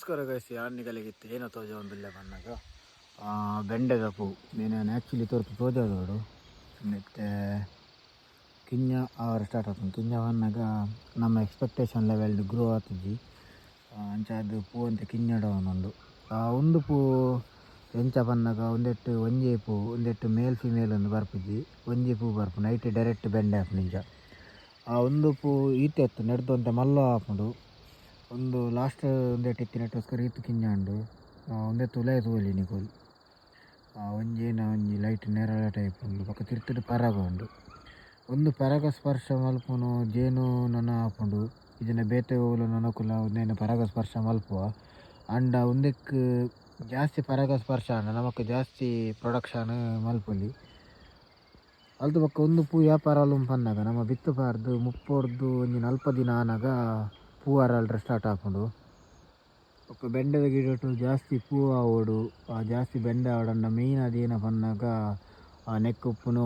ನಮಸ್ಕಾರ ಗೈಸಿ ಹಣ್ಣಿಗಳಿಗಿತ್ತು ಏನೋ ತೋಜ ಒಂದಿಲ್ಲ ಬನ್ನಾಗ ಬೆಂಡೆದ ಪೂ నేను యాక్చువల్లీ తోర్పు తోజాదోడు ಮತ್ತೆ ಕಿಂಜ ಅವರ್ ಸ್ಟಾರ್ಟ್ ಆಗ್ತದೆ ಕಿಂಜ ಬಂದಾಗ ನಮ್ಮ ಎಕ್ಸ್ಪೆಕ್ಟೇಷನ್ ಲೆವೆಲ್ ಗ್ರೋ ಆಗ್ತದೆ ಅಂಚ ಅದು ಪೂ ಅಂತ ಕಿಂಜಡ ಒಂದು ಪೂ ಎಂಚ ಬಂದಾಗ ಒಂದೆಟ್ಟು ಒಂಜಿ ಪೂ ಒಂದೆಟ್ಟು ಮೇಲ್ ಫಿಮೇಲ್ ಒಂದು ಬರ್ಪಿದ್ದಿ ಒಂಜಿ ಪೂ ಬರ್ಪು ನೈಟ್ ಡೈರೆಕ್ಟ್ ಬೆಂಡೆ ಹಾಪು ನಿಂಜ ಒಂದು ಪೂ ಈತೆ ಎತ್ತು ನೆಡ್ದು ಅಂತ ಮಲ್ಲ ಹಾಪುಂಡು ಒಂದು ಲಾಸ್ಟ್ ಒಂದೆಟ್ಟು ಇತ್ತಿನಟ್ಟೋಸ್ಕರ ಈತು ಕಿಂಜಾಂಡು ಒಂದೆತ್ತು ಉಲಯ ತೋಲಿ ನಿಕೋಲ್ ಒಂಜೇನ ಒಂಜಿ ಲೈಟ್ ನೆರಳ ಟೈಪ್ ಉಂಡು ಪಕ್ಕ ತಿರ್ತಿಡು ಪರಾಗ ಉಂಡು ಒಂದು ಪರಾಗ ಸ್ಪರ್ಶ ಮಲ್ಪುನು ಜೇನು ನೊಣ ಹಾಪುಂಡು ಇದನ್ನ ಬೇತೆ ಹೋಲು ನೊಣಕುಲ ಒಂದೇನು ಪರಾಗ ಸ್ಪರ್ಶ ಮಲ್ಪುವ ಅಂಡ ಒಂದಕ್ಕೆ ಜಾಸ್ತಿ ಪರಾಗ ಸ್ಪರ್ಶ ಅಂಡ ನಮಕ್ ಜಾಸ್ತಿ ಪ್ರೊಡಕ್ಷನ್ ಮಲ್ಪೊಲಿ ಅಲ್ದು ಪಕ್ಕ ಒಂದು ಪೂ ವ್ಯಾಪಾರ ಪನ್ನಾಗ ನಮ್ಮ ಬಿತ್ತು ಪಾರ್ದು ಮುಪ್ಪೊರ್ದು ಒಂಜಿ 40 ದಿನ ಆನಾಗ ಪೂ ಅರಳ್ರೆ ಸ್ಟಾರ್ಟ್ ಹಾಕೊಂಡು ಒಕ್ಕ ಬೆಂಡೆದ ಗಿಡಟು ಜಾಸ್ತಿ ಪೂ ಆವೋಡು ಜಾಸ್ತಿ ಬೆಂಡೆ ಆವಡಂಡ ಮೇಯ್ನ್ ಅದೇನ ಪನ್ನಾಗ ನೆಕ್ಕುಪ್ಪುನು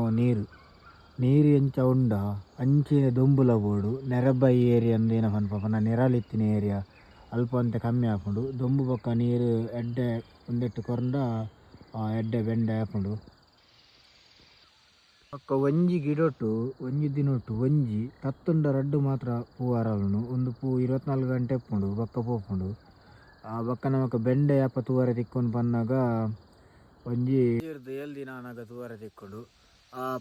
ನೀರು ಎಂಚ ಉಂಡ ಅಂಚಿನ ದೊಂಬುಲ ಬೋಡು ನೆರಬೈ ಏರಿಯಾ ಅಂದೇನ ಪನ್ಪನ ನೆರಳಿತ್ತಿನ ಏರಿಯಾ ಅಲ್ಪ ಅಂತ ಕಮ್ಮಿ ಹಾಕೊಂಡು ದೊಂಬು ಪಕ್ಕ ನೀರು ಎಡ್ಡೆ ಒಂದೆಟ್ಟು ಕೊರಂಡ ಎಡ್ಡೆ ಬೆಂಡೆ ಹಾಕೊಂಡು ಪಕ್ಕ ಒಂಜಿ ಗಿಡೊಟ್ಟು ಒಂಜಿ ದಿನೊಟ್ಟು ಒಂಜಿ ತತ್ತುಂಡ ರಡ್ಡು ಮಾತ್ರ ಪೂ ಅರಳುನು ಒಂದು ಪೂ 24 ಗಂಟೆ ಎಪ್ಪುಂಡು ಬಕ್ಕ ಪೋಪುಂಡು ಬಕ್ಕ ನಮಕ್ ಬೆಂಡೆ ಅಪ್ಪ ತೂವರೆ ತಿಕ್ಕೊಂಡು ಪನ್ನಾಗ ಒಂಜಿ 7 ದಿನ ಆನಾಗ ತೂವರೆ ತಿಕ್ಕೊಂಡು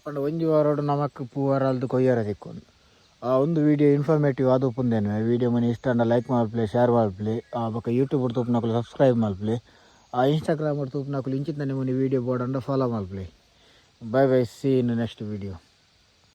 ಪಂಡ ಒಂಜಿ ವಾರೋಡು ನಮಕ್ ಪೂ ಅರಲ್ದು ಕೊಯ್ಯರೆ ತಿಕ್ಕೊಂಡು ಒಂದು ವಿಡಿಯೋ ಇನ್ಫಾರ್ಮೇಟಿವ್ ಅದು ಪುಂದೇನು ವಿಡಿಯೋ ಮನೆ ಇಷ್ಟ ಅಂಡ ಲೈಕ್ ಮಲ್ಪ್ಲೆ ಶೇರ್ ಮಲ್ಪ್ಲೆ ಬಕ್ಕ ಯೂಟ್ಯೂಬ್ ತೂಪುನಕುಲು ಸಬ್ಸ್ಕ್ರೈಬ್ ಮಲ್ಪ್ಲೆ ಇನ್ಸ್ಟಾಗ್ರಾಮ್ ತೂಪುನಕುಲು ಇಂಚಿತ್ತನೆ ಮುನಿ ವಿಡಿಯೋ ಬೋರ್ಡ್ ಫಾಲೋ ಮಲ್ಪ್ಲೆ. Bye bye, see you in the next video.